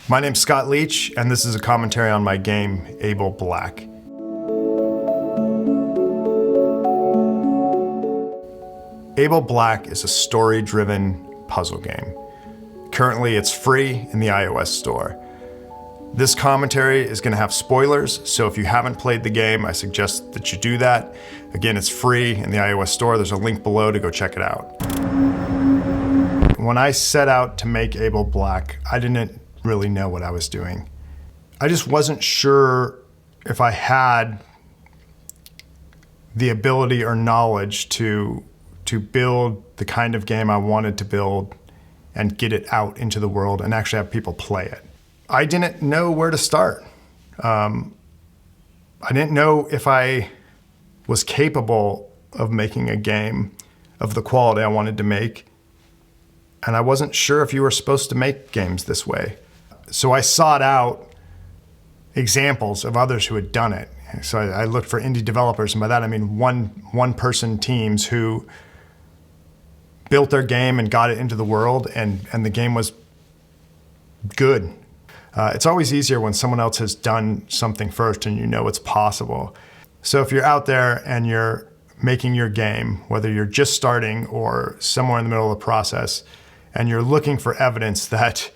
My name's Scott Leach, and this is a commentary on my game, Able Black. Able Black is a story-driven puzzle game. Currently, it's free in the iOS store. This commentary is going to have spoilers, so if you haven't played the game, I suggest that you do that. Again, it's free in the iOS store. There's a link below to go check it out. When I set out to make Able Black, I didn't really know what I was doing. I just wasn't sure if I had the ability or knowledge to build the kind of game I wanted to build and get it out into the world and actually have people play it. I didn't know where to start. I didn't know if I was capable of making a game of the quality I wanted to make. And I wasn't sure if you were supposed to make games this way. So I sought out examples of others who had done it. So I looked for indie developers, and by that I mean one-person teams who built their game and got it into the world, and the game was good. It's always easier when someone else has done something first and you know it's possible. So if you're out there and you're making your game, whether you're just starting or somewhere in the middle of the process, and you're looking for evidence that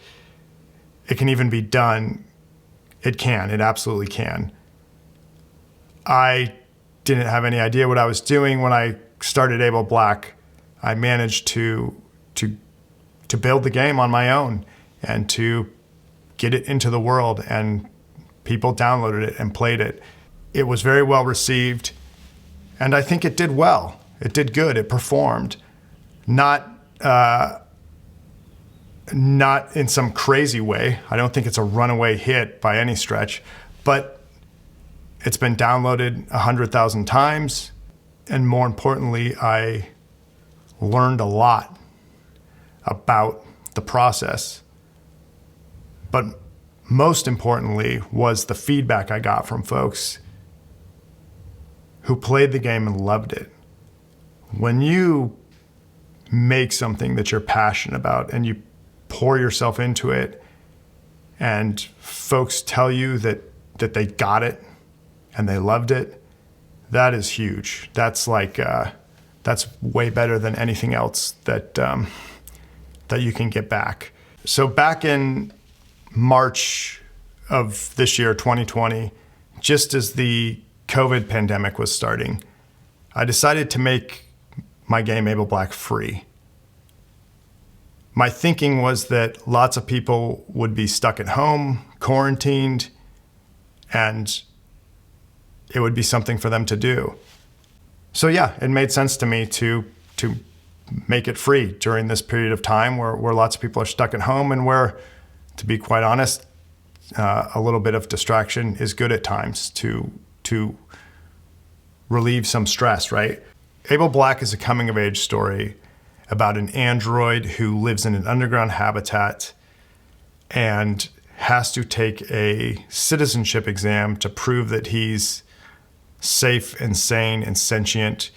it can even be done, it absolutely can. I didn't have any idea what I was doing when I started Able Black. I managed to build the game on my own and to get it into the world, and people downloaded it and played it. It was very well received, and I think it did well. It did good, it performed. Not in some crazy way. I don't think it's a runaway hit by any stretch, but it's been downloaded 100,000 times, and more importantly, I learned a lot about the process. But most importantly was the feedback I got from folks who played the game and loved it. When you make something that you're passionate about and you pour yourself into it, and folks tell you that they got it and they loved it, that is huge. That's that's way better than anything else that you can get back. So back in March of this year, 2020, just as the COVID pandemic was starting, I decided to make my game Able Black free. My thinking was that lots of people would be stuck at home, quarantined, and it would be something for them to do. So yeah, it made sense to me to make it free during this period of time where lots of people are stuck at home, and where, to be quite honest, a little bit of distraction is good at times to relieve some stress, right? Able Black is a coming-of-age story about an android who lives in an underground habitat and has to take a citizenship exam to prove that he's safe and sane and sentient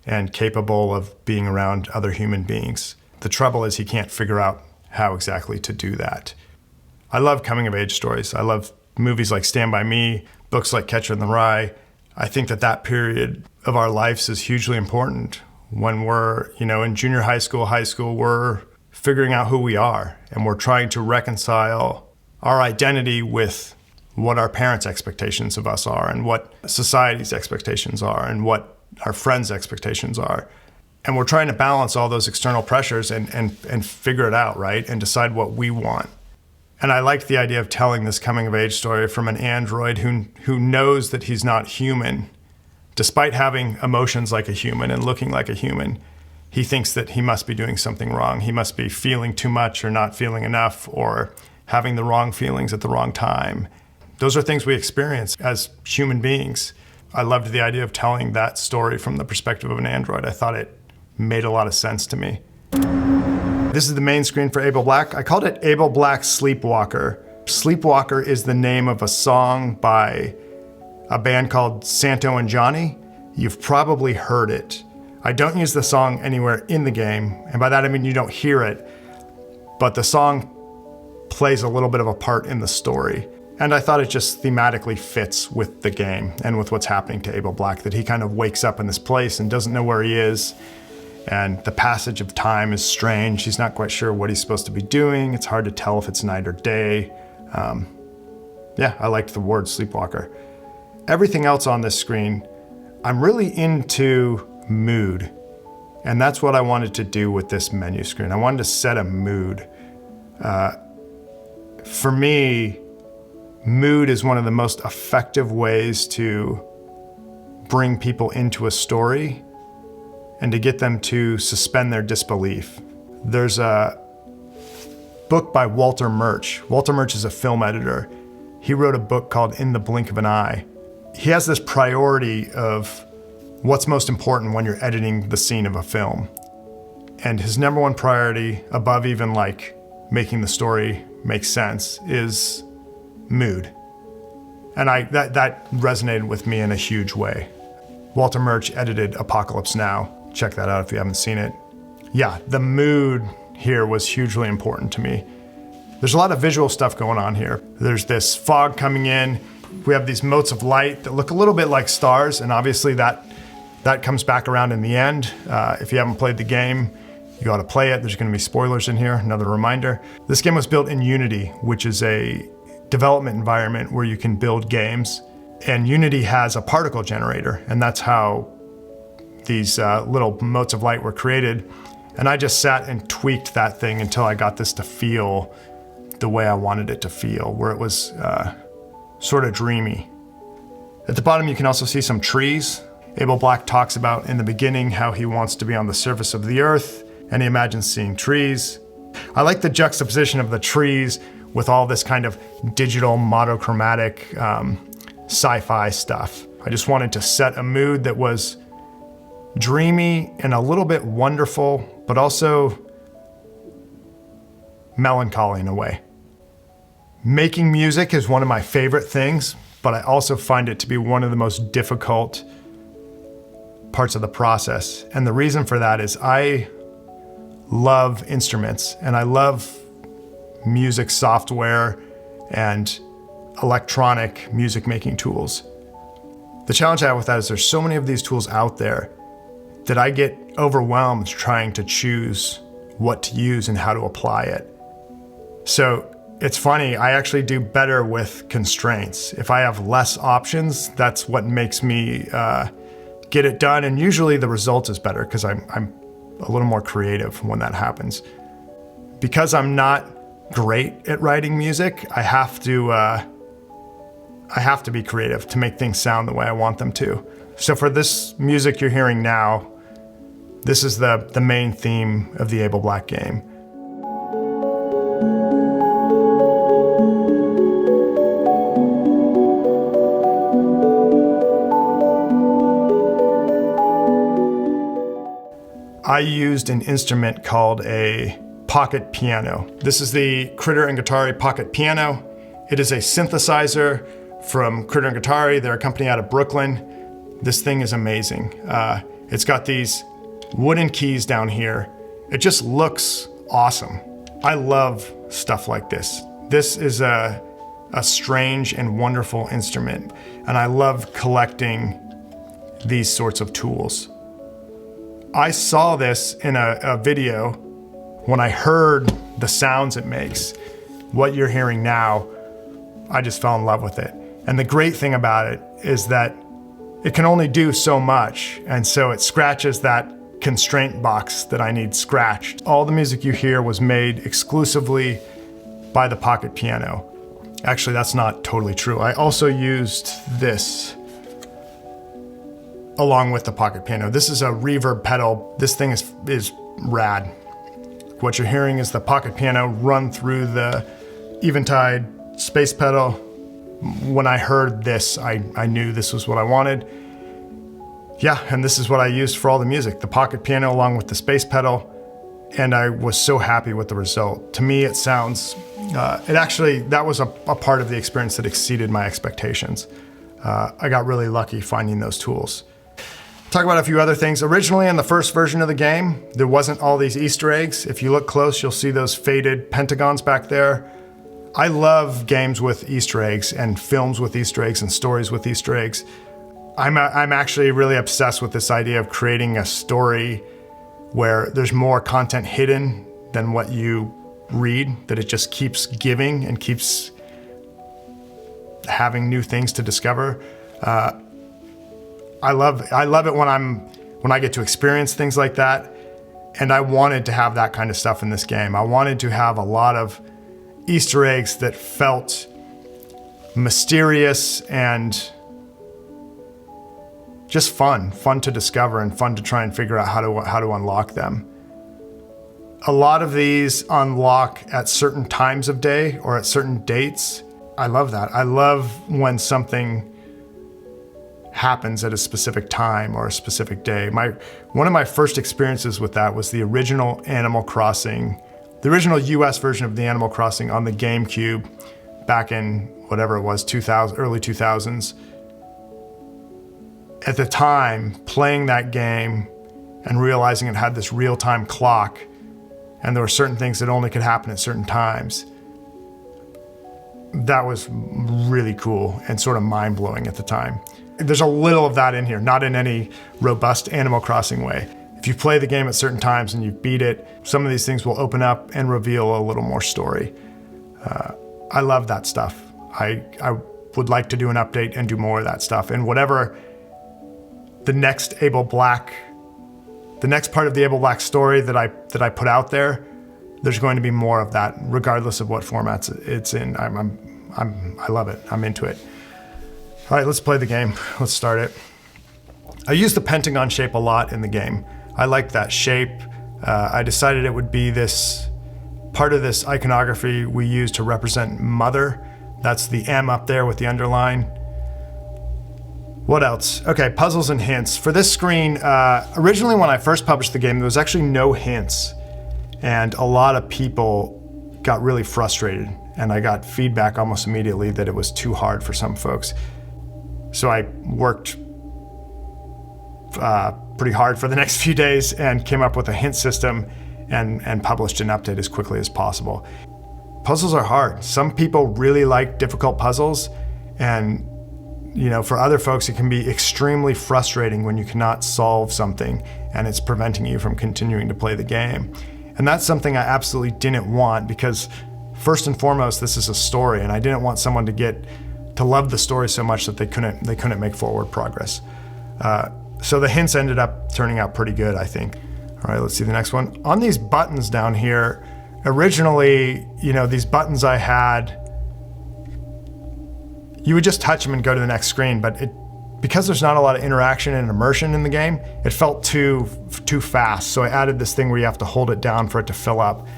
and capable of being around other human beings. The trouble is he can't figure out how exactly to do that. I love coming-of-age stories. I love movies like Stand By Me, books like Catcher in the Rye. I think that period of our lives is hugely important. When we're, in junior high school, we're figuring out who we are, and we're trying to reconcile our identity with what our parents' expectations of us are, and what society's expectations are, and what our friends' expectations are. And we're trying to balance all those external pressures and figure it out, right? And decide what we want. And I like the idea of telling this coming-of-age story from an android who knows that he's not human. Despite having emotions like a human and looking like a human, he thinks that he must be doing something wrong. He must be feeling too much or not feeling enough, or having the wrong feelings at the wrong time. Those are things we experience as human beings. I loved the idea of telling that story from the perspective of an android. I thought it made a lot of sense to me. This is the main screen for Able Black. I called it Able Black Sleepwalker. Sleepwalker is the name of a song by a band called Santo and Johnny. You've probably heard it. I don't use the song anywhere in the game, and by that I mean you don't hear it, but the song plays a little bit of a part in the story. And I thought it just thematically fits with the game and with what's happening to Abel Black, that he kind of wakes up in this place and doesn't know where he is. And the passage of time is strange. He's not quite sure what he's supposed to be doing. It's hard to tell if it's night or day. Yeah, I liked the word Sleepwalker. Everything else on this screen, I'm really into mood. And that's what I wanted to do with this menu screen. I wanted to set a mood. For me, mood is one of the most effective ways to bring people into a story and to get them to suspend their disbelief. There's a book by Walter Murch. Walter Murch is a film editor. He wrote a book called In the Blink of an Eye. He has this priority of what's most important when you're editing the scene of a film. And his number one priority, above even like making the story make sense, is mood. And that resonated with me in a huge way. Walter Murch edited Apocalypse Now. Check that out if you haven't seen it. Yeah, the mood here was hugely important to me. There's a lot of visual stuff going on here. There's this fog coming in. We have these motes of light that look a little bit like stars, and obviously that comes back around in the end. If you haven't played the game, you ought to play it. There's going to be spoilers in here, another reminder. This game was built in Unity, which is a development environment where you can build games. And Unity has a particle generator, and that's how these little motes of light were created. And I just sat and tweaked that thing until I got this to feel the way I wanted it to feel, where it was sort of dreamy. At the bottom, you can also see some trees. Abel Black talks about in the beginning how he wants to be on the surface of the earth, and he imagines seeing trees. I like the juxtaposition of the trees with all this kind of digital monochromatic sci-fi stuff. I just wanted to set a mood that was dreamy and a little bit wonderful, but also melancholy in a way. Making music is one of my favorite things, but I also find it to be one of the most difficult parts of the process. And the reason for that is I love instruments and I love music software and electronic music making tools. The challenge I have with that is there's so many of these tools out there that I get overwhelmed trying to choose what to use and how to apply it. So it's funny, I actually do better with constraints. If I have less options, that's what makes me get it done. And usually the result is better because I'm a little more creative when that happens. Because I'm not great at writing music, I have to be creative to make things sound the way I want them to. So for this music you're hearing now, this is the main theme of the Abel Black game. I used an instrument called a pocket piano. This is the Critter and Guitari pocket piano. It is a synthesizer from Critter and Guitari. They're a company out of Brooklyn. This thing is amazing. It's got these wooden keys down here. It just looks awesome. I love stuff like this. This is a strange and wonderful instrument, and I love collecting these sorts of tools. I saw this in a video when I heard the sounds it makes. What you're hearing now, I just fell in love with it. And the great thing about it is that it can only do so much, and so it scratches that constraint box that I need scratched. All the music you hear was made exclusively by the pocket piano. Actually, that's not totally true. I also used this along with the pocket piano. This is a reverb pedal. This thing is rad. What you're hearing is the pocket piano run through the Eventide space pedal. When I heard this, I knew this was what I wanted. Yeah, and this is what I used for all the music, the pocket piano along with the space pedal, and I was so happy with the result. To me, it sounds, that was a part of the experience that exceeded my expectations. I got really lucky finding those tools. Talk about a few other things. Originally in the first version of the game, there wasn't all these Easter eggs. If you look close, you'll see those faded pentagons back there. I love games with Easter eggs and films with Easter eggs and stories with Easter eggs. I'm actually really obsessed with this idea of creating a story where there's more content hidden than what you read, that it just keeps giving and keeps having new things to discover. I love it when I get to experience things like that, and I wanted to have that kind of stuff in this game. I wanted to have a lot of Easter eggs that felt mysterious and just fun to discover and fun to try and figure out how to unlock them. A lot of these unlock at certain times of day or at certain dates. I love that. I love when something happens at a specific time or a specific day. One of my first experiences with that was the original Animal Crossing, the original US version of the Animal Crossing on the GameCube back in whatever it was, early 2000s. At the time, playing that game and realizing it had this real-time clock and there were certain things that only could happen at certain times, that was really cool and sort of mind-blowing at the time. There's a little of that in here, not in any robust Animal Crossing way. If you play the game at certain times and you beat it, some of these things will open up and reveal a little more story. I love that stuff. I would like to do an update and do more of that stuff. And whatever the next part of the Able Black story that I put out there, there's going to be more of that, regardless of what formats it's in. I love it. I'm into it. All right, let's play the game. Let's start it. I use the pentagon shape a lot in the game. I like that shape. I decided it would be this part of this iconography we use to represent Mother. That's the M up there with the underline. What else? Okay, puzzles and hints. For this screen, originally when I first published the game, there was actually no hints. And a lot of people got really frustrated. And I got feedback almost immediately that it was too hard for some folks. So I worked pretty hard for the next few days and came up with a hint system and published an update as quickly as possible. Puzzles are hard. Some people really like difficult puzzles, and for other folks it can be extremely frustrating when you cannot solve something and it's preventing you from continuing to play the game. And that's something I absolutely didn't want, because first and foremost, this is a story, and I didn't want someone to love the story so much that they couldn't make forward progress. So the hints ended up turning out pretty good, I think. All right, let's see the next one. On these buttons down here, originally, these buttons I had, you would just touch them and go to the next screen, but because there's not a lot of interaction and immersion in the game, it felt too fast. So I added this thing where you have to hold it down for it to fill up.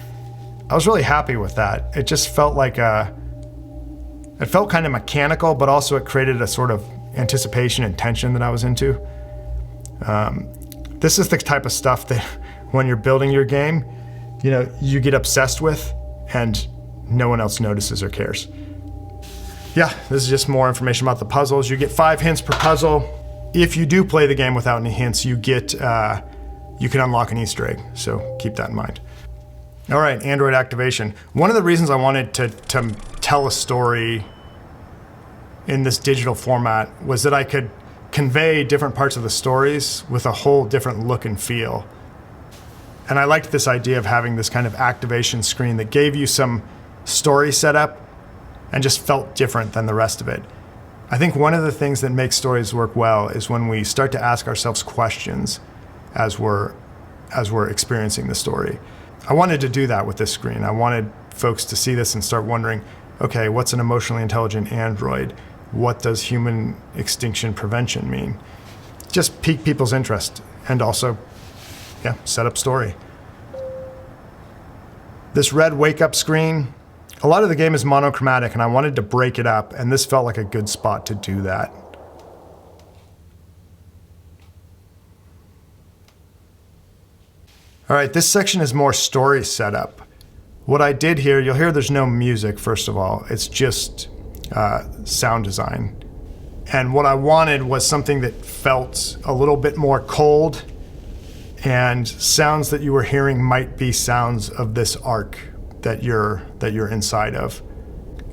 I was really happy with that. It just felt like it felt kind of mechanical, but also it created a sort of anticipation and tension that I was into. This is the type of stuff that when you're building your game, you get obsessed with and no one else notices or cares. Yeah, this is just more information about the puzzles. You get 5 hints per puzzle. If you do play the game without any hints, you can unlock an Easter egg, so keep that in mind. All right, Android activation. One of the reasons I wanted to tell a story in this digital format was that I could convey different parts of the stories with a whole different look and feel. And I liked this idea of having this kind of activation screen that gave you some story setup and just felt different than the rest of it. I think one of the things that makes stories work well is when we start to ask ourselves questions as we're experiencing the story. I wanted to do that with this screen. I wanted folks to see this and start wondering, okay, what's an emotionally intelligent android? What does human extinction prevention mean? Just pique people's interest and also, set up story. This red wake-up screen, a lot of the game is monochromatic and I wanted to break it up, and this felt like a good spot to do that. All right, this section is more story setup. What I did here, you'll hear there's no music, first of all. It's just sound design. And what I wanted was something that felt a little bit more cold, and sounds that you were hearing might be sounds of this arc that you're inside of.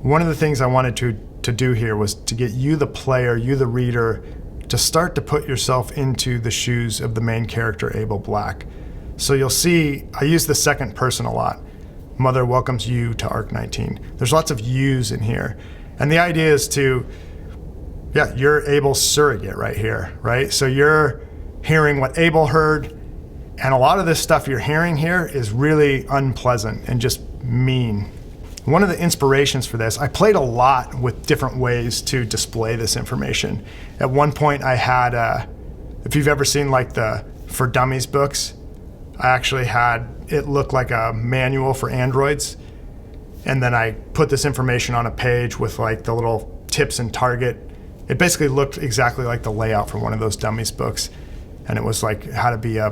One of the things I wanted to do here was to get you, the player, you, the reader, to start to put yourself into the shoes of the main character, Abel Black. So you'll see, I use the second person a lot. Mother welcomes you to Arc 19. There's lots of yous in here. And the idea is you're Abel's surrogate right here, right? So you're hearing what Abel heard, and a lot of this stuff you're hearing here is really unpleasant and just mean. One of the inspirations for this, I played a lot with different ways to display this information. At one point I had, if you've ever seen like the For Dummies books, I actually had it look like a manual for androids. And then I put this information on a page with like the little tips and target. It basically looked exactly like the layout for one of those Dummies books. And it was like how to be a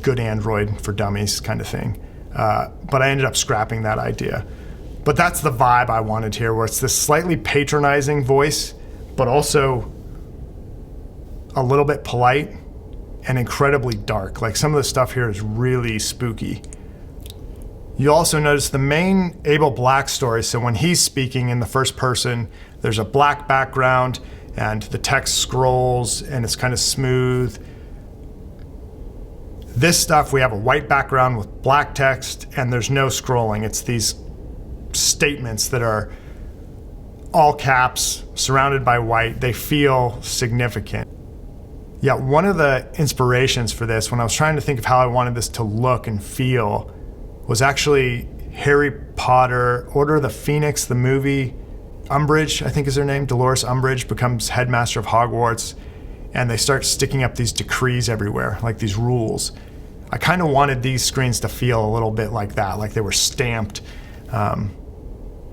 good android for dummies kind of thing. But I ended up scrapping that idea. But that's the vibe I wanted here, where it's this slightly patronizing voice, but also a little bit polite and incredibly dark. Like some of the stuff here is really spooky. You also notice the main Abel Black story. So when he's speaking in the first person, there's a black background and the text scrolls and it's kind of smooth. This stuff, we have a white background with black text and there's no scrolling. It's these statements that are all caps, surrounded by white. They feel significant. Yeah, one of the inspirations for this, when I was trying to think of how I wanted this to look and feel, was actually Harry Potter, Order of the Phoenix, the movie. Umbridge, I think is her name, Dolores Umbridge, becomes headmaster of Hogwarts, and they start sticking up these decrees everywhere, like these rules. I kind of wanted these screens to feel a little bit like that, like they were stamped.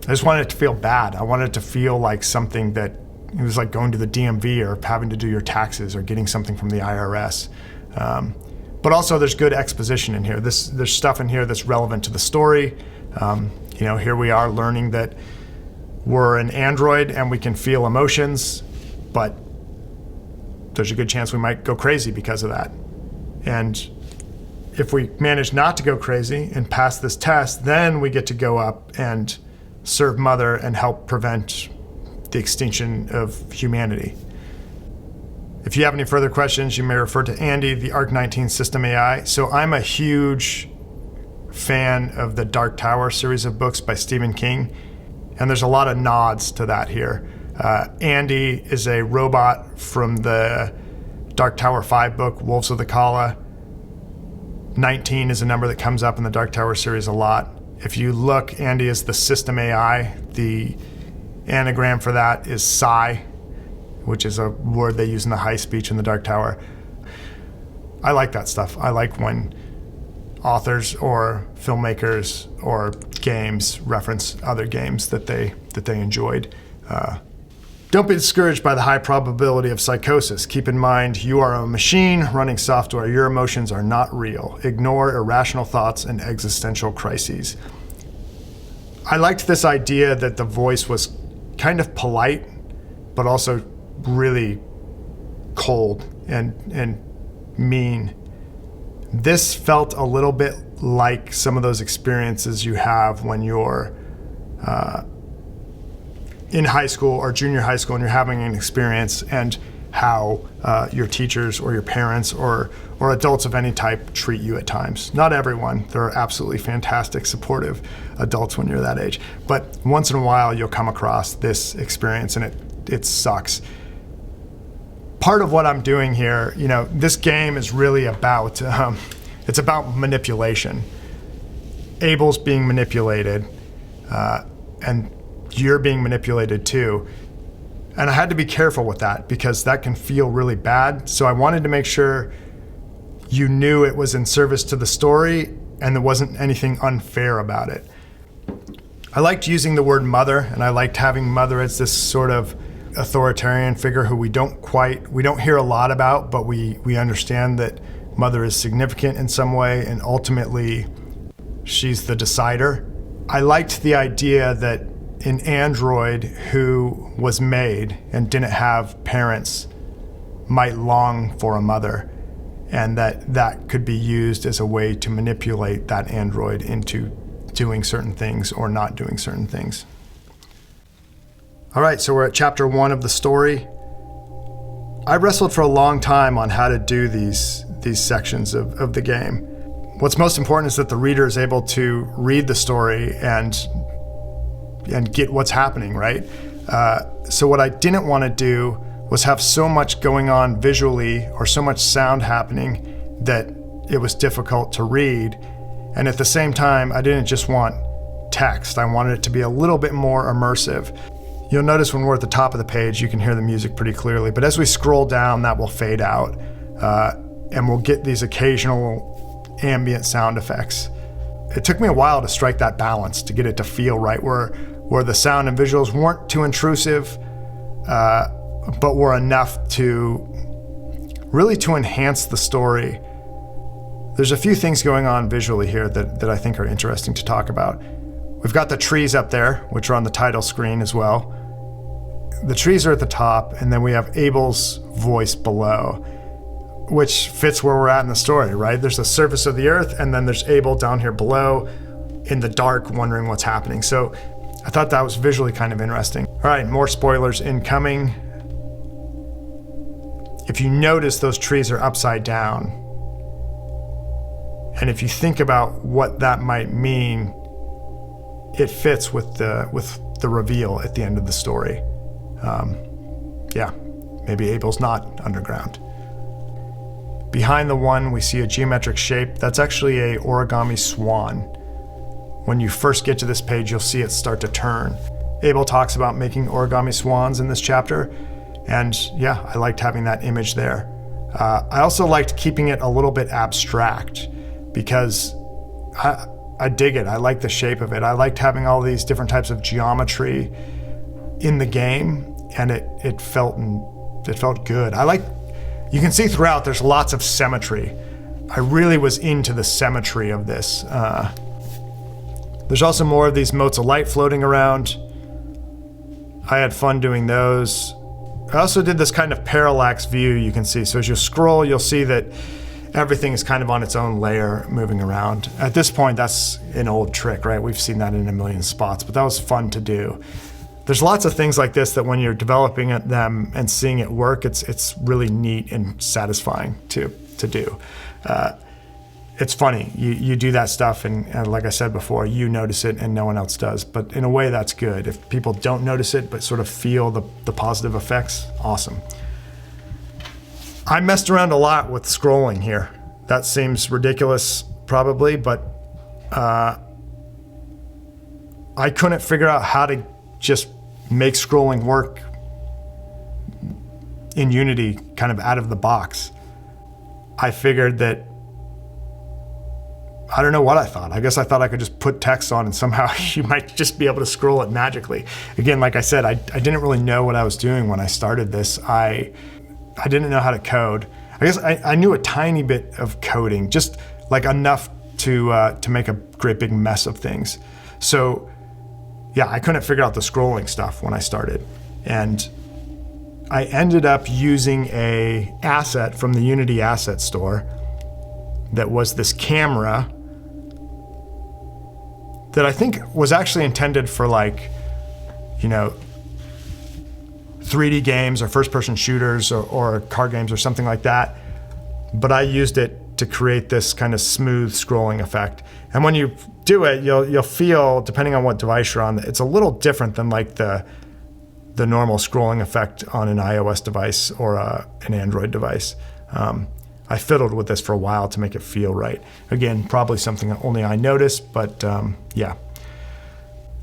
I just wanted it to feel bad. I wanted it to feel like something that it was like going to the DMV or having to do your taxes or getting something from the IRS. But also there's good exposition in here. There's stuff in here that's relevant to the story. Here we are learning that we're an android and we can feel emotions, but there's a good chance we might go crazy because of that. And if we manage not to go crazy and pass this test, then we get to go up and serve Mother and help prevent the extinction of humanity. If you have any further questions, you may refer to Andy, the Arc 19 system AI. So I'm a huge fan of the Dark Tower series of books by Stephen King, and there's a lot of nods to that here. Andy is a robot from the Dark Tower 5 book, Wolves of the Kala. 19 is a number that comes up in the Dark Tower series a lot. If you look, Andy is the system AI. The anagram for that is Psi, which is a word they use in the high speech in the Dark Tower. I like that stuff. I like when authors or filmmakers or games reference other games that they enjoyed. Don't be discouraged by the high probability of psychosis. Keep in mind, you are a machine running software. Your emotions are not real. Ignore irrational thoughts and existential crises. I liked this idea that the voice was kind of polite, but also really cold and mean. This felt a little bit like some of those experiences you have when you're in high school or junior high school and you're having an experience, and how your teachers or your parents or adults of any type treat you at times. Not everyone. There are absolutely fantastic, supportive adults when you're that age. But once in a while, you'll come across this experience and it sucks. Part of what I'm doing here, this game is really about, it's about manipulation. Abel's being manipulated, and you're being manipulated too. And I had to be careful with that because that can feel really bad. So I wanted to make sure you knew it was in service to the story and there wasn't anything unfair about it. I liked using the word mother, and I liked having Mother as this sort of authoritarian figure who we don't hear a lot about, but we understand that Mother is significant in some way, and ultimately she's the decider. I liked the idea that an android who was made and didn't have parents might long for a mother, and that could be used as a way to manipulate that android into doing certain things or not doing certain things. All right, so we're at chapter 1 of the story. I wrestled for a long time on how to do these sections of the game. What's most important is that the reader is able to read the story and get what's happening, right? So what I didn't want to do was have so much going on visually or so much sound happening that it was difficult to read. And at the same time, I didn't just want text. I wanted it to be a little bit more immersive. You'll notice when we're at the top of the page, you can hear the music pretty clearly, but as we scroll down, that will fade out, and we'll get these occasional ambient sound effects. It took me a while to strike that balance, to get it to feel right, where the sound and visuals weren't too intrusive, but were enough to really to enhance the story. There's a few things going on visually here that I think are interesting to talk about. We've got the trees up there, which are on the title screen as well. The trees are at the top, and then we have Abel's voice below, which fits where we're at in the story, right? There's the surface of the earth, and then there's Abel down here below in the dark, wondering what's happening. So I thought that was visually kind of interesting. All right, more spoilers incoming. If you notice, those trees are upside down. And if you think about what that might mean, it fits with the reveal at the end of the story. Maybe Abel's not underground. Behind the one, we see a geometric shape. That's actually a origami swan. When you first get to this page, you'll see it start to turn. Abel talks about making origami swans in this chapter, and yeah, I liked having that image there. I also liked keeping it a little bit abstract because I dig it. I like the shape of it. I liked having all these different types of geometry in the game, and it felt good. You can see throughout there's lots of symmetry. I really was into the symmetry of this. There's also more of these motes of light floating around. I had fun doing those. I also did this kind of parallax view you can see. So as you scroll, you'll see that everything is kind of on its own layer moving around. At this point, that's an old trick, right? We've seen that in a million spots, but that was fun to do. There's lots of things like this that when you're developing them and seeing it work, it's really neat and satisfying to do. It's funny, you do that stuff and like I said before, you notice it and no one else does. But in a way, that's good. If people don't notice it but sort of feel the positive effects, awesome. I messed around a lot with scrolling here. That seems ridiculous, probably, but I couldn't figure out how to just make scrolling work in Unity kind of out of the box. I figured that, I don't know what I thought. I guess I thought I could just put text on and somehow you might just be able to scroll it magically. Again, like I said, I didn't really know what I was doing when I started this. I didn't know how to code. I guess I knew a tiny bit of coding, just like enough to make a great big mess of things. So yeah, I couldn't figure out the scrolling stuff when I started. And I ended up using a asset from the Unity asset store that was this camera that I think was actually intended for 3D games or first-person shooters or card games or something like that. But I used it to create this kind of smooth scrolling effect. And when you do it, you'll feel, depending on what device you're on, it's a little different than like the normal scrolling effect on an iOS device or an Android device. I fiddled with this for a while to make it feel right. Again, probably something that only I noticed, but yeah.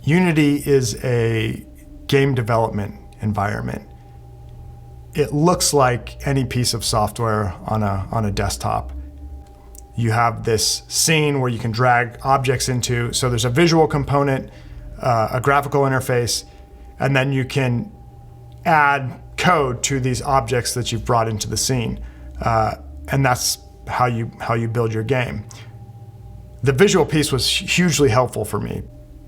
Unity is a game development environment. It looks like any piece of software on a desktop. You have this scene where you can drag objects into, so there's a visual component, a graphical interface, and then you can add code to these objects that you've brought into the scene. And that's how you build your game. The visual piece was hugely helpful for me.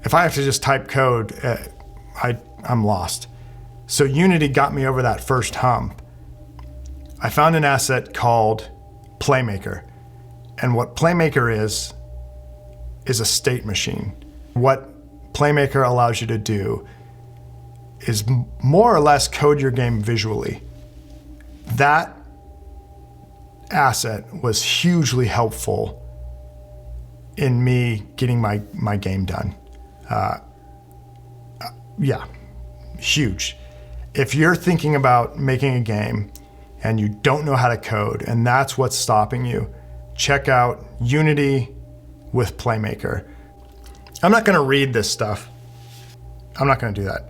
If I have to just type code, I'm lost. So Unity got me over that first hump. I found an asset called Playmaker. And what Playmaker is a state machine. What Playmaker allows you to do is more or less code your game visually. That asset was hugely helpful in me getting my game done. Yeah, huge. If you're thinking about making a game and you don't know how to code and that's what's stopping you, check out Unity with Playmaker. I'm not gonna read this stuff. I'm not gonna do that.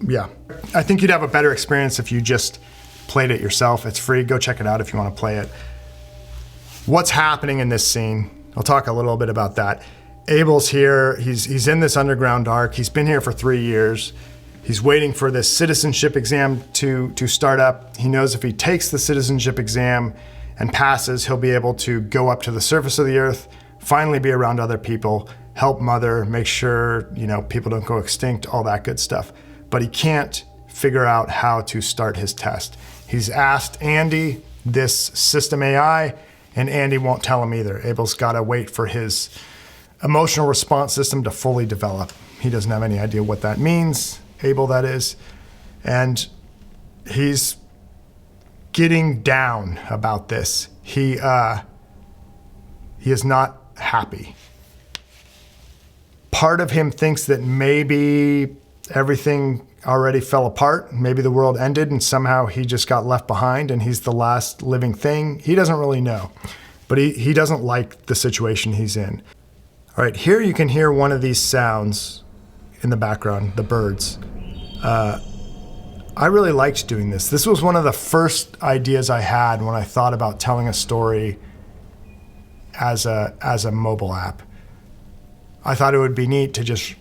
Yeah, I think you'd have a better experience if you just played it yourself. It's free, go check it out if you wanna play it. What's happening in this scene? I'll talk a little bit about that. Abel's here, he's in this underground arc. He's been here for 3 years. He's waiting for this citizenship exam to start up. He knows if he takes the citizenship exam and passes, he'll be able to go up to the surface of the earth, finally be around other people, help mother, make sure, people don't go extinct, all that good stuff. But he can't figure out how to start his test. He's asked Andy, this system AI, and Andy won't tell him either. Abel's gotta wait for his emotional response system to fully develop. He doesn't have any idea what that means, Abel that is, and he's getting down about this. He is not happy. Part of him thinks that maybe everything already fell apart. Maybe the world ended and somehow he just got left behind and he's the last living thing. He doesn't really know, but he doesn't like the situation he's in. All right, here you can hear one of these sounds in the background, the birds. I really liked doing this. This was one of the first ideas I had when I thought about telling a story as a mobile app. I thought it would be neat to just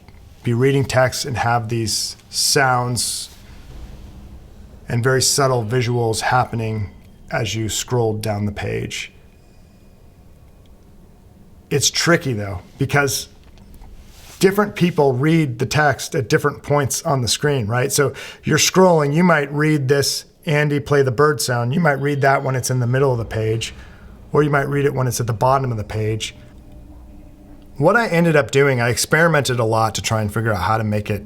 be reading text and have these sounds and very subtle visuals happening as you scrolled down the page. It's tricky though, because different people read the text at different points on the screen, right? So you're scrolling, you might read this, Andy, play the bird sound. You might read that when it's in the middle of the page, or you might read it when it's at the bottom of the page. What I ended up doing, I experimented a lot to try and figure out how to make it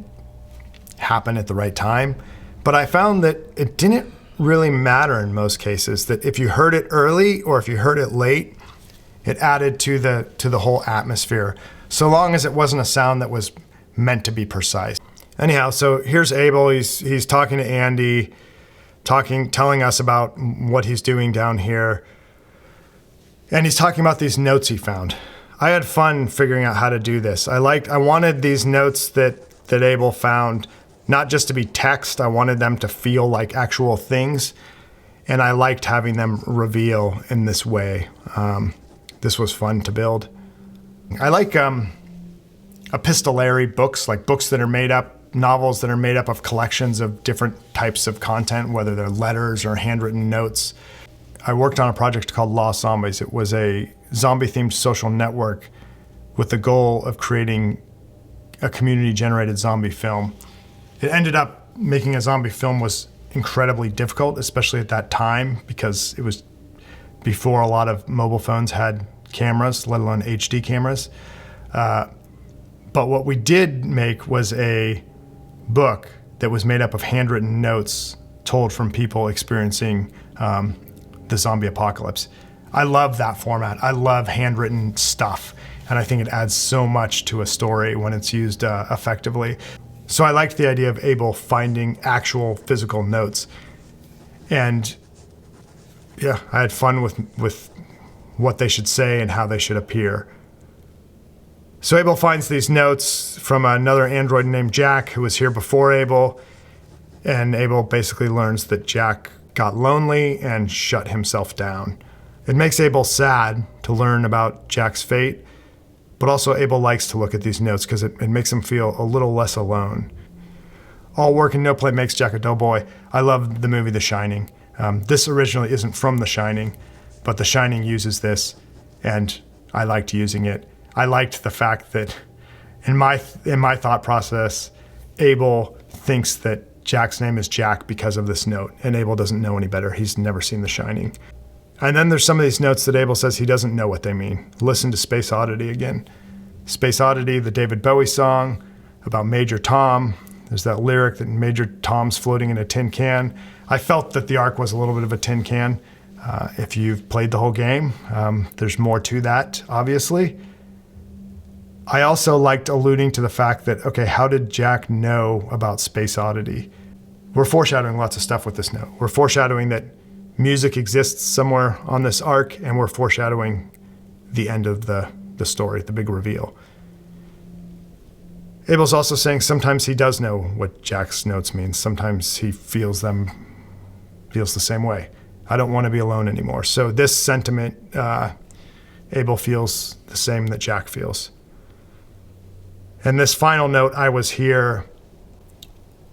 happen at the right time, but I found that it didn't really matter in most cases, that if you heard it early or if you heard it late, it added to the whole atmosphere, so long as it wasn't a sound that was meant to be precise. Anyhow, so here's Abel, he's talking to Andy, telling us about what he's doing down here, and he's talking about these notes he found. I had fun figuring out how to do this. I wanted these notes that Abel found not just to be text, I wanted them to feel like actual things, and I liked having them reveal in this way. This was fun to build. I like epistolary books, like books that are made up, novels that are made up of collections of different types of content, whether they're letters or handwritten notes. I worked on a project called Lost Zombies. It was a zombie-themed social network with the goal of creating a community-generated zombie film. It ended up making a zombie film was incredibly difficult, especially at that time, because it was before a lot of mobile phones had cameras, let alone HD cameras. But what we did make was a book that was made up of handwritten notes told from people experiencing the zombie apocalypse. I love that format. I love handwritten stuff, and I think it adds so much to a story when it's used effectively. So I liked the idea of Abel finding actual physical notes. And yeah, I had fun with what they should say and how they should appear. So Abel finds these notes from another android named Jack, who was here before Abel, and Abel basically learns that Jack got lonely and shut himself down. It makes Abel sad to learn about Jack's fate, but also Abel likes to look at these notes because it makes him feel a little less alone. All work and no play makes Jack a dull boy. I love the movie The Shining. This originally isn't from The Shining, but The Shining uses this, and I liked using it. I liked the fact that in my thought process, Abel thinks that Jack's name is Jack because of this note, and Abel doesn't know any better. He's never seen The Shining. And then there's some of these notes that Abel says he doesn't know what they mean. Listen to Space Oddity again. Space Oddity, the David Bowie song about Major Tom. There's that lyric that Major Tom's floating in a tin can. I felt that the arc was a little bit of a tin can. If you've played the whole game, there's more to that, obviously. I also liked alluding to the fact that, okay, how did Jack know about Space Oddity? We're foreshadowing lots of stuff with this note. We're foreshadowing that music exists somewhere on this arc, and we're foreshadowing the end of the story, the big reveal. Abel's also saying sometimes he does know what Jack's notes mean. Sometimes he feels the same way. I don't want to be alone anymore. So this sentiment, Abel feels the same that Jack feels. And this final note, I was here.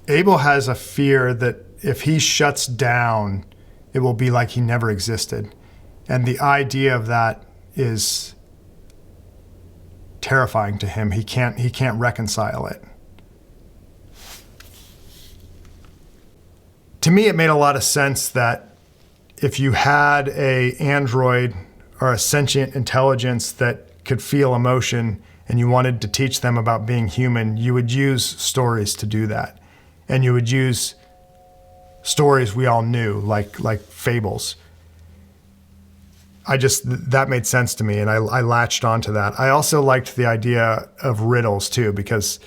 Abel has a fear that if he shuts down, it will be like he never existed. And the idea of that is terrifying to him. He can't reconcile it. To me, it made a lot of sense that if you had an android or a sentient intelligence that could feel emotion and you wanted to teach them about being human, you would use stories to do that. And you would use stories we all knew, like fables. That made sense to me, and I latched onto that. I also liked the idea of riddles too, because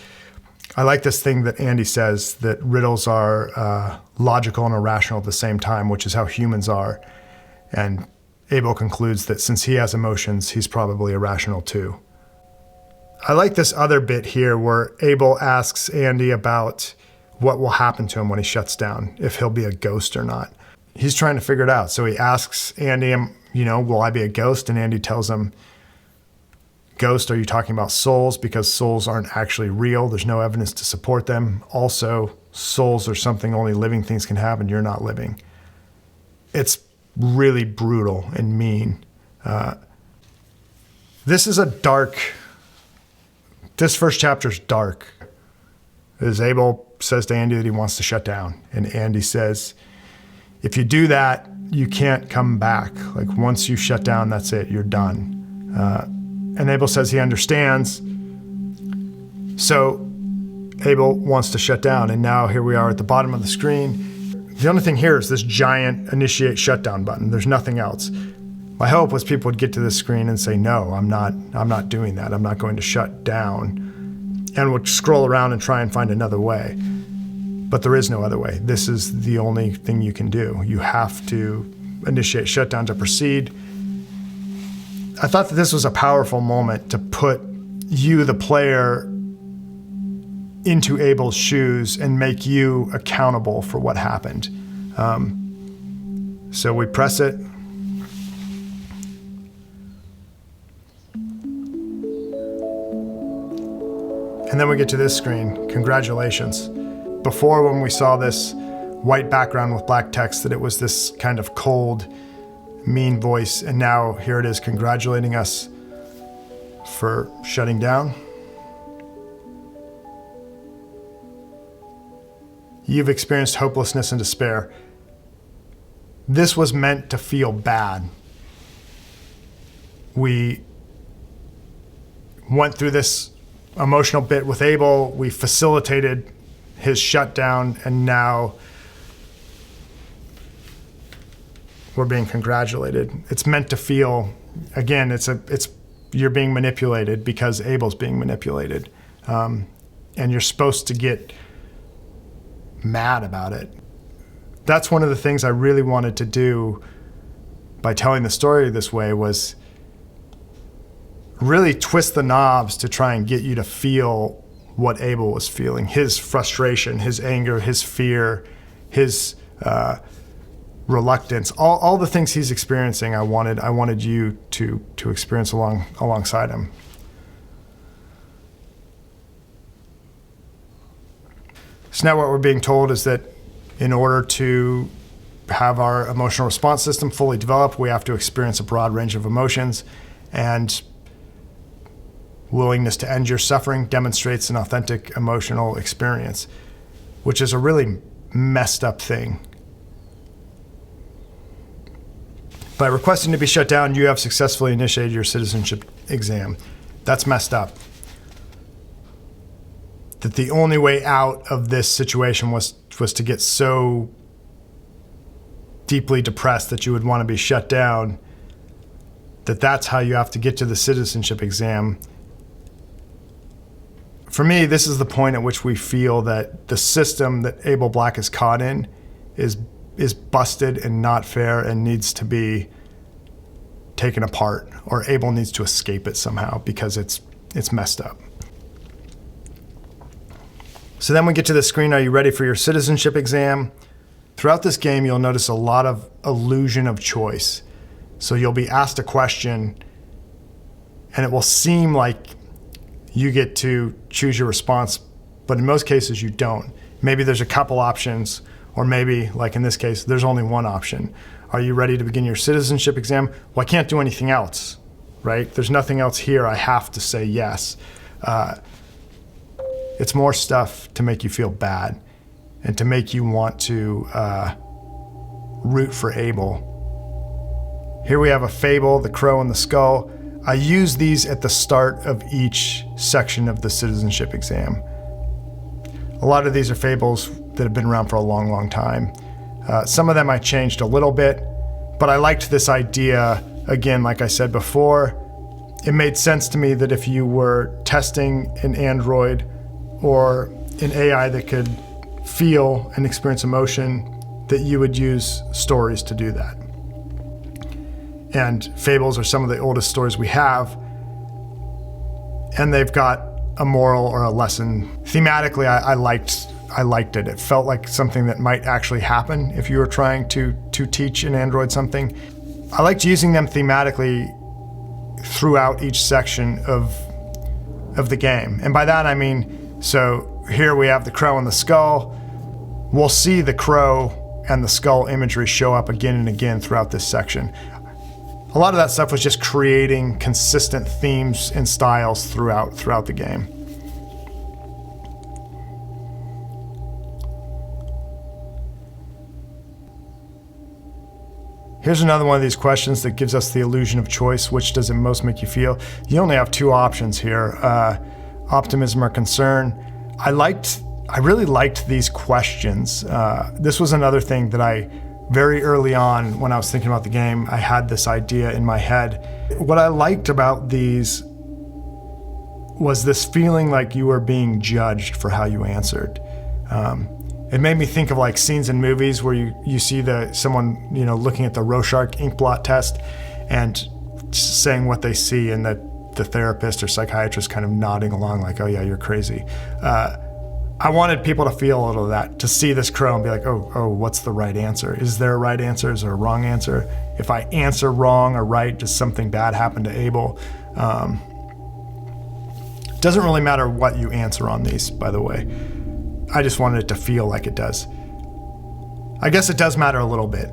I like this thing that Andy says, that riddles are logical and irrational at the same time, which is how humans are. And Abel concludes that since he has emotions, he's probably irrational too. I like this other bit here where Abel asks Andy about what will happen to him when he shuts down, if he'll be a ghost or not. He's trying to figure it out. So he asks Andy, will I be a ghost? And Andy tells him, ghost, are you talking about souls? Because souls aren't actually real. There's no evidence to support them. Also, souls are something only living things can have, and you're not living. It's really brutal and mean. This first chapter's dark. As Abel says to Andy that he wants to shut down. And Andy says, if you do that, you can't come back. Like once you shut down, that's it, you're done. And Abel says he understands. So Abel wants to shut down. And now here we are at the bottom of the screen. The only thing here is this giant initiate shutdown button. There's nothing else. My hope was people would get to this screen and say, no, I'm not doing that. I'm not going to shut down. And would scroll around and try and find another way. But there is no other way. This is the only thing you can do. You have to initiate shutdown to proceed. I thought that this was a powerful moment to put you, the player, into Abel's shoes and make you accountable for what happened. So we press it. And then we get to this screen. Congratulations. Before, when we saw this white background with black text, that it was this kind of cold, mean voice. And now here it is congratulating us for shutting down. You've experienced hopelessness and despair. This was meant to feel bad. We went through this emotional bit with Abel. We facilitated his shutdown, and now we're being congratulated. It's meant to feel, again, you're being manipulated because Abel's being manipulated. And you're supposed to get mad about it. That's one of the things I really wanted to do by telling the story this way, was really twist the knobs to try and get you to feel what Abel was feeling. His frustration, his anger, his fear, his reluctance, all the things he's experiencing, I wanted you to experience alongside him. So now what we're being told is that in order to have our emotional response system fully developed, we have to experience a broad range of emotions, and willingness to end your suffering demonstrates an authentic emotional experience, which is a really messed up thing. By requesting to be shut down, you have successfully initiated your citizenship exam. That's messed up. that the only way out of this situation was to get so deeply depressed that you would want to be shut down, that's how you have to get to the citizenship exam. For me, this is the point at which we feel that the system that Abel Black is caught in is busted and not fair and needs to be taken apart, or Abel needs to escape it somehow because it's messed up. So then we get to the screen, are you ready for your citizenship exam? Throughout this game, you'll notice a lot of illusion of choice. So you'll be asked a question and it will seem like you get to choose your response, but in most cases you don't. Maybe there's a couple options, or maybe, like in this case, there's only one option. Are you ready to begin your citizenship exam? Well, I can't do anything else, right? There's nothing else here. I have to say yes. It's more stuff to make you feel bad and to make you want to root for Abel. Here we have a fable, the crow and the skull. I use these at the start of each section of the citizenship exam. A lot of these are fables that have been around for a long, long time. Some of them I changed a little bit, but I liked this idea. Again, like I said before, it made sense to me that if you were testing an android or an AI that could feel and experience emotion, that you would use stories to do that. And fables are some of the oldest stories we have, and they've got a moral or a lesson. Thematically, I liked it. It felt like something that might actually happen if you were trying to teach an android something. I liked using them thematically throughout each section of the game. And by that I mean, so here we have the crow and the skull. We'll see the crow and the skull imagery show up again and again throughout this section. A lot of that stuff was just creating consistent themes and styles throughout the game. Here's another one of these questions that gives us the illusion of choice. Which does it most make you feel? You only have two options here, optimism or concern. I really liked these questions. This was another thing that I, very early on when I was thinking about the game, I had this idea in my head. What I liked about these was this feeling like you were being judged for how you answered. It made me think of like scenes in movies where you see someone looking at the Rorschach ink blot test and saying what they see, and the therapist or psychiatrist kind of nodding along like, oh yeah, you're crazy. I wanted people to feel a little of that, to see this crow and be like, oh, what's the right answer? Is there a right answer? Is there a wrong answer? If I answer wrong or right, does something bad happen to Abel? Doesn't really matter what you answer on these, by the way. I just wanted it to feel like it does. I guess it does matter a little bit.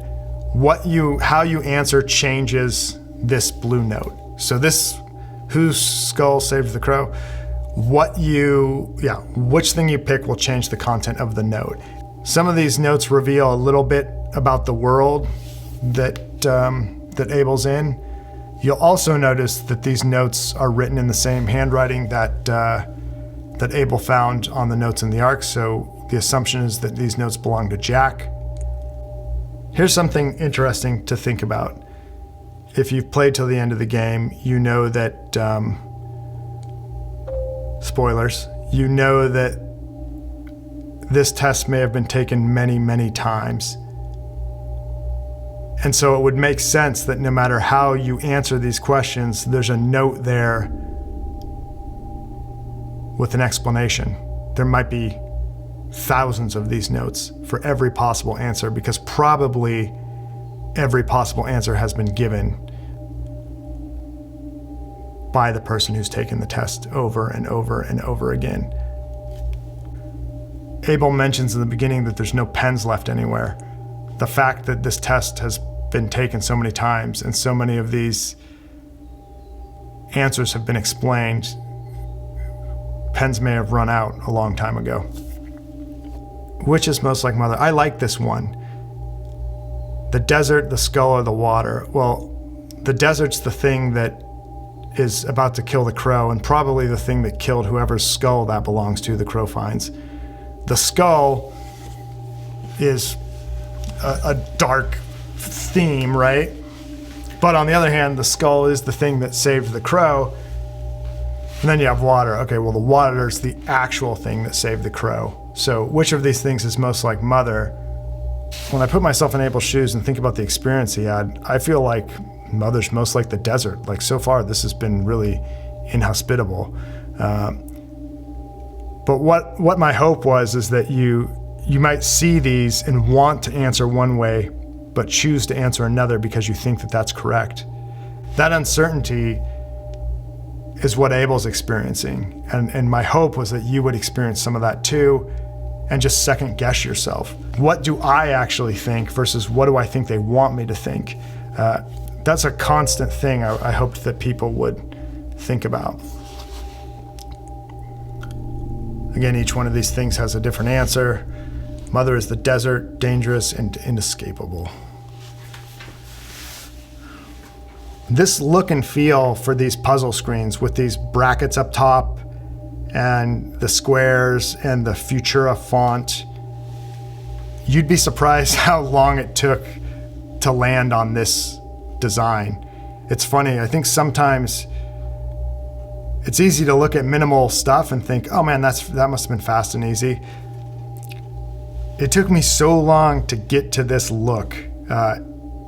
How you answer changes this blue note. So this, whose skull saved the crow? Which thing you pick will change the content of the note. Some of these notes reveal a little bit about the world that Abel's in. You'll also notice that these notes are written in the same handwriting that Abel found on the notes in the Ark, so the assumption is that these notes belong to Jack. Here's something interesting to think about. If you've played till the end of the game, you know that, spoilers, you know that this test may have been taken many, many times. And so it would make sense that no matter how you answer these questions, there's a note there with an explanation. There might be thousands of these notes for every possible answer, because probably every possible answer has been given by the person who's taken the test over and over and over again. Abel mentions in the beginning that there's no pens left anywhere. The fact that this test has been taken so many times and so many of these answers have been explained, pens may have run out a long time ago. Which is most like Mother? I like this one. The desert, the skull, or the water. Well, the desert's the thing that is about to kill the crow, and probably the thing that killed whoever's skull that belongs to, the crow finds. The skull is a dark theme, right? But on the other hand, the skull is the thing that saved the crow. And then you have water. Okay, well, the water is the actual thing that saved the crow. So which of these things is most like Mother? When I put myself in Abel's shoes and think about the experience he had, I feel like Mother's most like the desert. Like, so far, this has been really inhospitable. But what my hope was is that you might see these and want to answer one way, but choose to answer another because you think that that's correct. That uncertainty is what Abel's experiencing. And my hope was that you would experience some of that too, and just second guess yourself. What do I actually think versus what do I think they want me to think? That's a constant thing I hoped that people would think about. Again, each one of these things has a different answer. Mother is the desert, dangerous, and inescapable. This look and feel for these puzzle screens with these brackets up top and the squares and the Futura font, you'd be surprised how long it took to land on this design. It's funny, I think sometimes it's easy to look at minimal stuff and think, oh man, that must have been fast and easy. It took me so long to get to this look.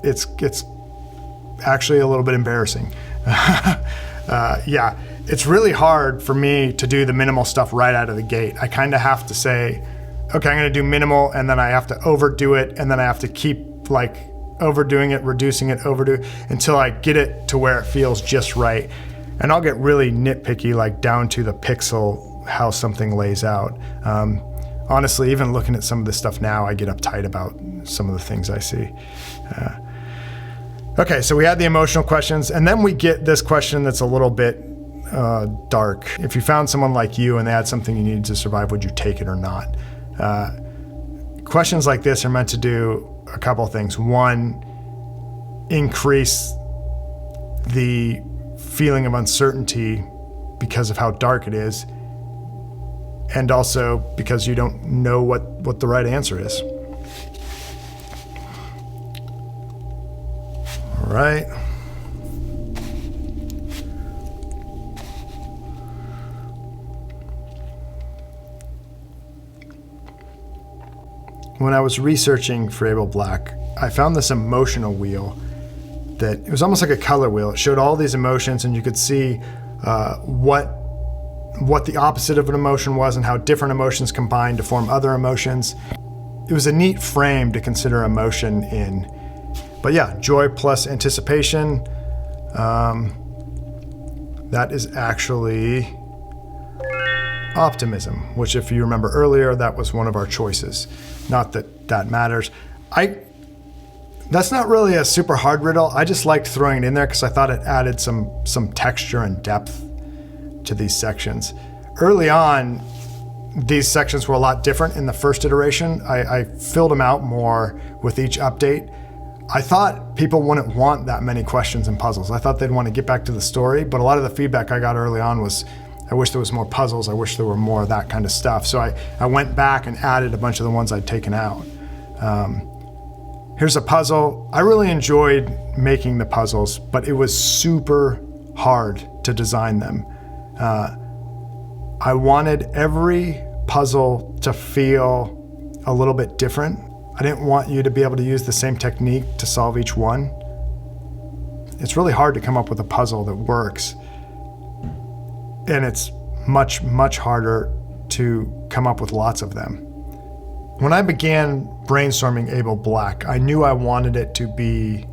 It's actually a little bit embarrassing. Yeah, it's really hard for me to do the minimal stuff right out of the gate. I kind of have to say, okay, I'm gonna do minimal, and then I have to overdo it, and then I have to keep like overdoing it, reducing it, until I get it to where it feels just right. And I'll get really nitpicky, like down to the pixel, how something lays out. Honestly, even looking at some of this stuff now, I get uptight about some of the things I see. Okay, so we had the emotional questions, and then we get this question that's a little bit dark. If you found someone like you and they had something you needed to survive, would you take it or not? Questions like this are meant to do a couple of things. One, increase the feeling of uncertainty because of how dark it is, and also because you don't know what the right answer is. All right. When I was researching for Abel Black, I found this emotional wheel that it was almost like a color wheel. It showed all these emotions, and you could see what the opposite of an emotion was and how different emotions combined to form other emotions. It was a neat frame to consider emotion in. But yeah, joy plus anticipation, that is actually optimism, which if you remember earlier, that was one of our choices. Not that that matters. That's not really a super hard riddle. I just liked throwing it in there because I thought it added some texture and depth to these sections. Early on, these sections were a lot different in the first iteration. I filled them out more with each update. I thought people wouldn't want that many questions and puzzles. I thought they'd want to get back to the story, but a lot of the feedback I got early on was, I wish there was more puzzles. I wish there were more of that kind of stuff. So I went back and added a bunch of the ones I'd taken out. Here's a puzzle. I really enjoyed making the puzzles, but it was super hard to design them. I wanted every puzzle to feel a little bit different. I didn't want you to be able to use the same technique to solve each one. It's really hard to come up with a puzzle that works. And it's much, much harder to come up with lots of them. When I began brainstorming Abel Black, I knew I wanted it to be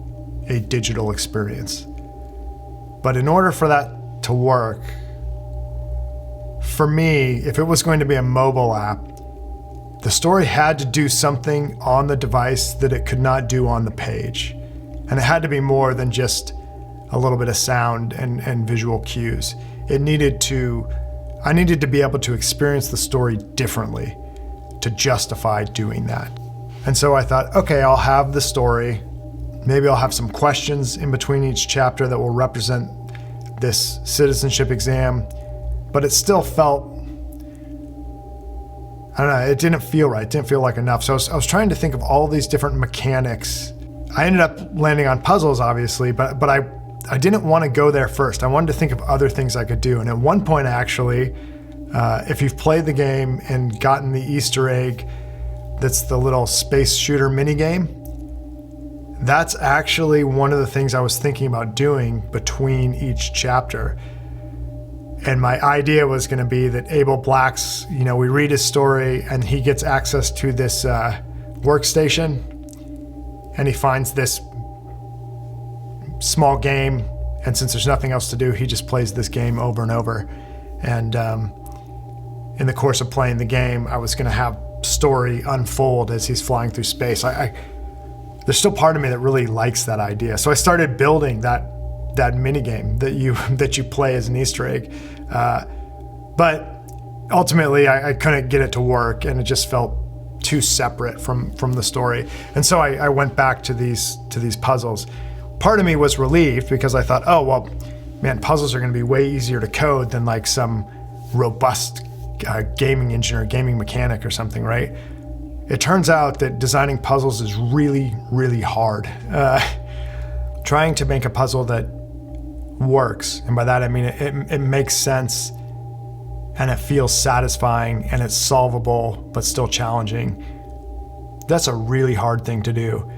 a digital experience. But in order for that to work, for me, if it was going to be a mobile app, the story had to do something on the device that it could not do on the page. And it had to be more than just a little bit of sound and visual cues. I needed to be able to experience the story differently to justify doing that. And so I thought, okay, I'll have the story. Maybe I'll have some questions in between each chapter that will represent this citizenship exam, but it still felt, I don't know, it didn't feel right. It didn't feel like enough. So I was trying to think of all these different mechanics. I ended up landing on puzzles, obviously, but I didn't want to go there first. I wanted to think of other things I could do. And at one point, actually, if you've played the game and gotten the Easter egg, that's the little space shooter mini game, that's actually one of the things I was thinking about doing between each chapter. And my idea was going to be that Abel Black's, we read his story and he gets access to this workstation and he finds this small game. And since there's nothing else to do, he just plays this game over and over. And in the course of playing the game, I was going to have story unfold as he's flying through space. There's still part of me that really likes that idea. So I started building that mini game that you play as an Easter egg. But ultimately I couldn't get it to work and it just felt too separate from the story. And so I went back to these puzzles. Part of me was relieved because I thought, oh, well, man, puzzles are going to be way easier to code than like some robust gaming engine or gaming mechanic or something, right? It turns out that designing puzzles is really, really hard. Trying to make a puzzle that works, and by that I mean it makes sense and it feels satisfying and it's solvable but still challenging. That's a really hard thing to do.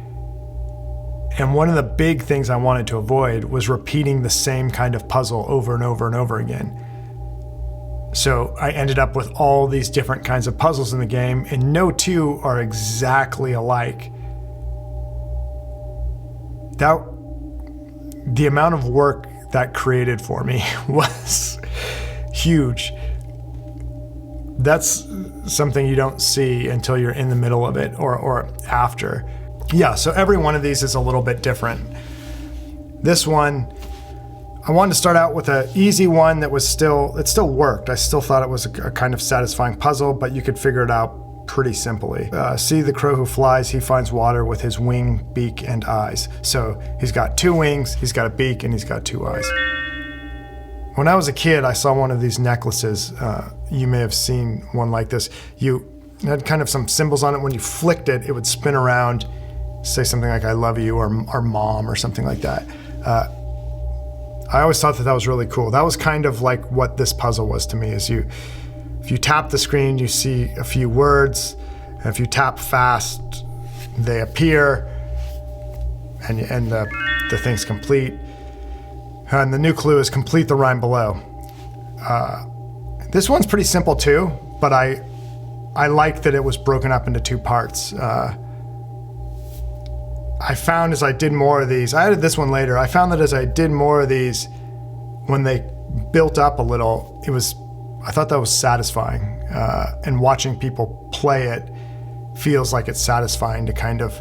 And one of the big things I wanted to avoid was repeating the same kind of puzzle over and over and over again. So I ended up with all these different kinds of puzzles in the game, and no two are exactly alike. The amount of work that created for me was huge. That's something you don't see until you're in the middle of it or after. Yeah, so every one of these is a little bit different. This one, I wanted to start out with an easy one that still worked. I still thought it was a kind of satisfying puzzle, but you could figure it out pretty simply. See the crow who flies, he finds water with his wing, beak, and eyes. So he's got 2 wings, he's got a beak, and he's got 2 eyes. When I was a kid, I saw one of these necklaces. You may have seen one like this. You had kind of some symbols on it. When you flicked it, it would spin around, say something like, I love you, or mom, or something like that. I always thought that was really cool. That was kind of like what this puzzle was to me, is if you tap the screen, you see a few words, and if you tap fast, they appear, and the thing's complete. And the new clue is complete the rhyme below. This one's pretty simple too, but I like that it was broken up into 2 parts. I found as I did more of these, I added this one later, I found that as I did more of these, when they built up a little, I thought that was satisfying. And watching people play it feels like it's satisfying to kind of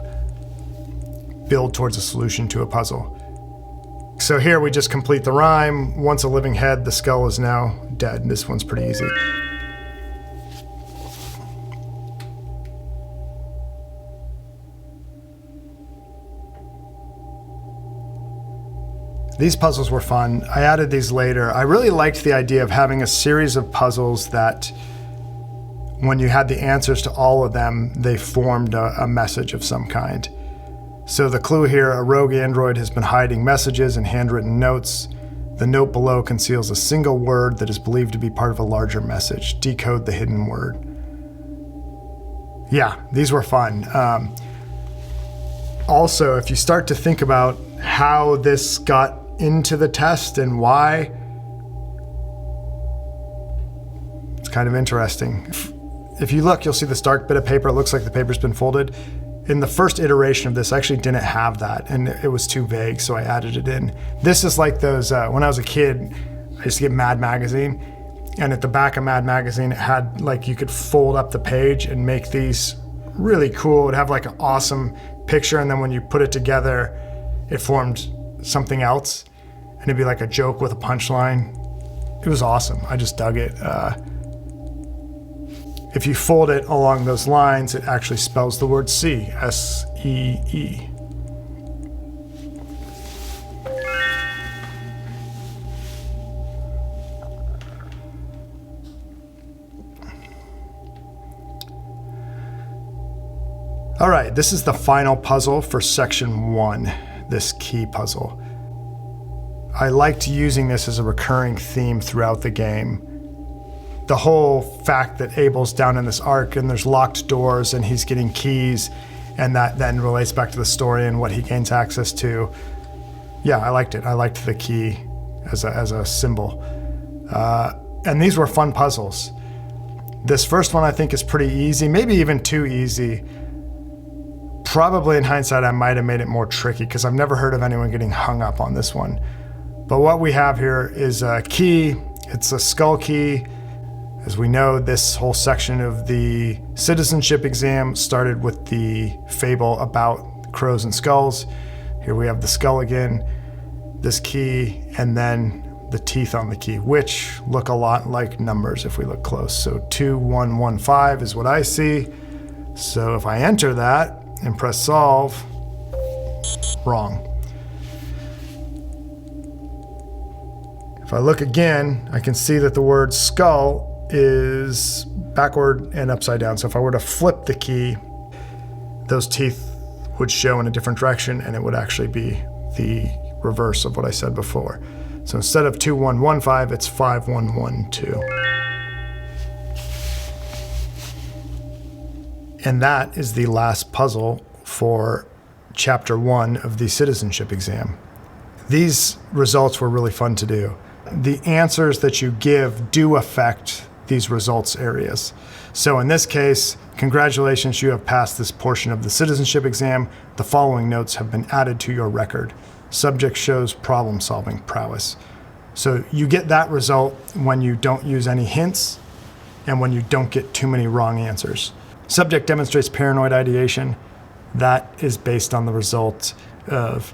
build towards a solution to a puzzle. So here we just complete the rhyme. Once a living head, the skull is now dead. This one's pretty easy. These puzzles were fun. I added these later. I really liked the idea of having a series of puzzles that when you had the answers to all of them, they formed a message of some kind. So the clue here, a rogue android has been hiding messages and handwritten notes. The note below conceals a single word that is believed to be part of a larger message. Decode the hidden word. Yeah, these were fun. Also, if you start to think about how this got into the test and why, it's kind of interesting. If you look, you'll see this dark bit of paper. It looks like the paper's been folded. In the first iteration of this, I actually didn't have that, and it was too vague, so I added it in. This is like those, when I was a kid, I used to get Mad Magazine, and at the back of Mad Magazine, it had, like, you could fold up the page and make these really cool. It would have like an awesome picture, and then when you put it together, it formed something else, and it'd be like a joke with a punchline. It was awesome. I just dug it. If you fold it along those lines, it actually spells the word see, S-E-E. All right, this is the final puzzle for section 1, this key puzzle. I liked using this as a recurring theme throughout the game. The whole fact that Abel's down in this ark and there's locked doors and he's getting keys, and that then relates back to the story and what he gains access to. Yeah, I liked it. I liked the key as a symbol. And these were fun puzzles. This first one I think is pretty easy, maybe even too easy. Probably in hindsight, I might have made it more tricky because I've never heard of anyone getting hung up on this one. But what we have here is a key. It's a skull key. As we know, this whole section of the citizenship exam started with the fable about crows and skulls. Here we have the skull again, this key, and then the teeth on the key, which look a lot like numbers if we look close. So 2115 is what I see. So if I enter that and press solve, wrong. If I look again, I can see that the word skull is backward and upside down. So if I were to flip the key, those teeth would show in a different direction, and it would actually be the reverse of what I said before. So instead of 2115, it's 5112. And that is the last puzzle for chapter 1 of the citizenship exam. These results were really fun to do. The answers that you give do affect these results areas. So in this case, congratulations, you have passed this portion of the citizenship exam. The following notes have been added to your record. Subject shows problem-solving prowess. So you get that result when you don't use any hints and when you don't get too many wrong answers. Subject demonstrates paranoid ideation. That is based on the result of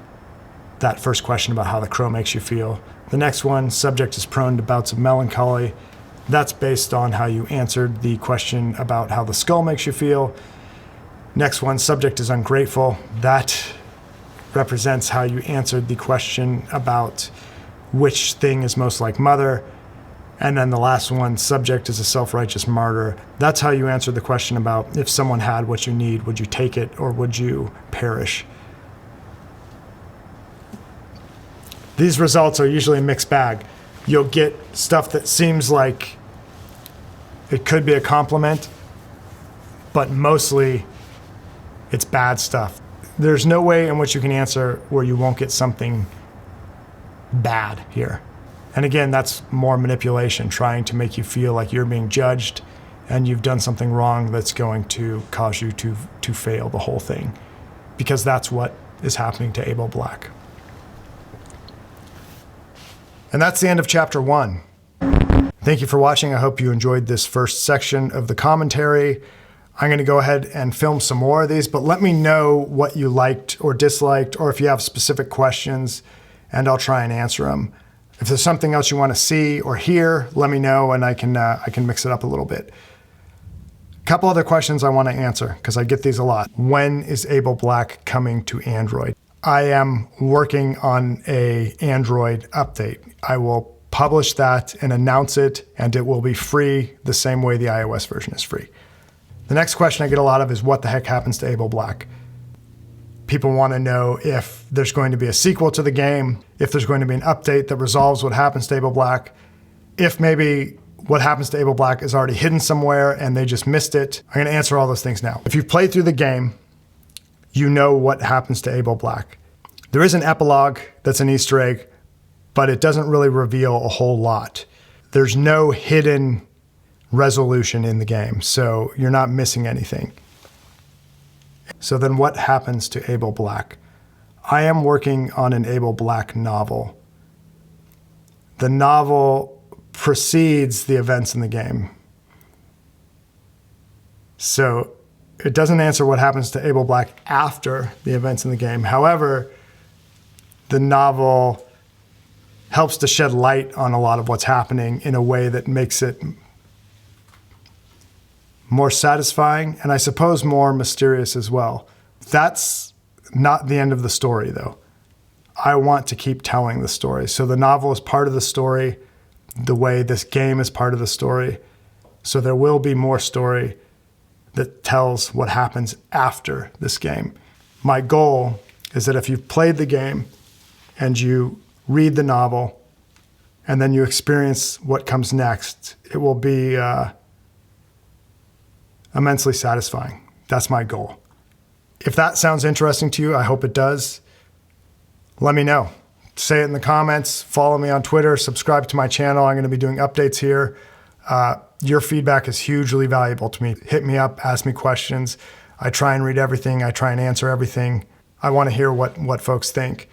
that first question about how the crow makes you feel. The next one, subject is prone to bouts of melancholy. That's based on how you answered the question about how the skull makes you feel. Next one, subject is ungrateful. That represents how you answered the question about which thing is most like mother. And then the last one, subject is a self-righteous martyr. That's how you answered the question about if someone had what you need, would you take it or would you perish? These results are usually a mixed bag. You'll get stuff that seems like it could be a compliment, but mostly it's bad stuff. There's no way in which you can answer where you won't get something bad here. And again, that's more manipulation, trying to make you feel like you're being judged and you've done something wrong that's going to cause you to fail the whole thing, because that's what is happening to Abel Black. And that's the end of chapter 1. Thank you for watching. I hope you enjoyed this first section of the commentary. I'm going to go ahead and film some more of these, but let me know what you liked or disliked, or if you have specific questions, and I'll try and answer them. If there's something else you want to see or hear, let me know, and I can mix it up a little bit. A couple other questions I want to answer, because I get these a lot. When is Abel Black coming to Android? I am working on an Android update. I will publish that and announce it, and it will be free the same way the iOS version is free. The next question I get a lot of is what the heck happens to Abel Black? People want to know if there's going to be a sequel to the game, if there's going to be an update that resolves what happens to Abel Black, if maybe what happens to Abel Black is already hidden somewhere and they just missed it. I'm going to answer all those things now. If you've played through the game, you know what happens to Abel Black. There is an epilogue that's an Easter egg, but it doesn't really reveal a whole lot. There's no hidden resolution in the game, so you're not missing anything. So then what happens to Abel Black? I am working on an Abel Black novel. The novel precedes the events in the game. So it doesn't answer what happens to Abel Black after the events in the game. However, the novel helps to shed light on a lot of what's happening in a way that makes it more satisfying, and I suppose more mysterious as well. That's not the end of the story, though. I want to keep telling the story. So the novel is part of the story, the way this game is part of the story. So there will be more story, that tells what happens after this game. My goal is that if you've played the game and you read the novel and then you experience what comes next, it will be immensely satisfying. That's my goal. If that sounds interesting to you, I hope it does. Let me know. Say it in the comments, follow me on Twitter, subscribe to my channel. I'm going to be doing updates here. Your feedback is hugely valuable to me. Hit me up, ask me questions. I try and read everything. I try and answer everything. I want to hear what folks think.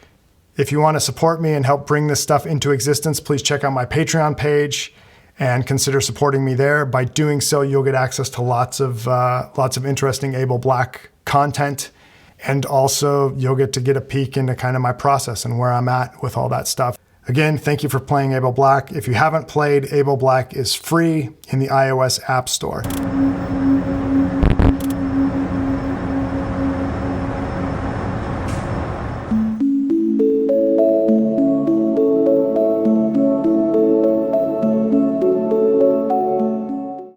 If you want to support me and help bring this stuff into existence, please check out my Patreon page and consider supporting me there. By doing so, you'll get access to lots of interesting Able Black content. And also you'll get to get a peek into kind of my process and where I'm at with all that stuff. Again, thank you for playing Able Black. If you haven't played, Able Black is free in the iOS App Store.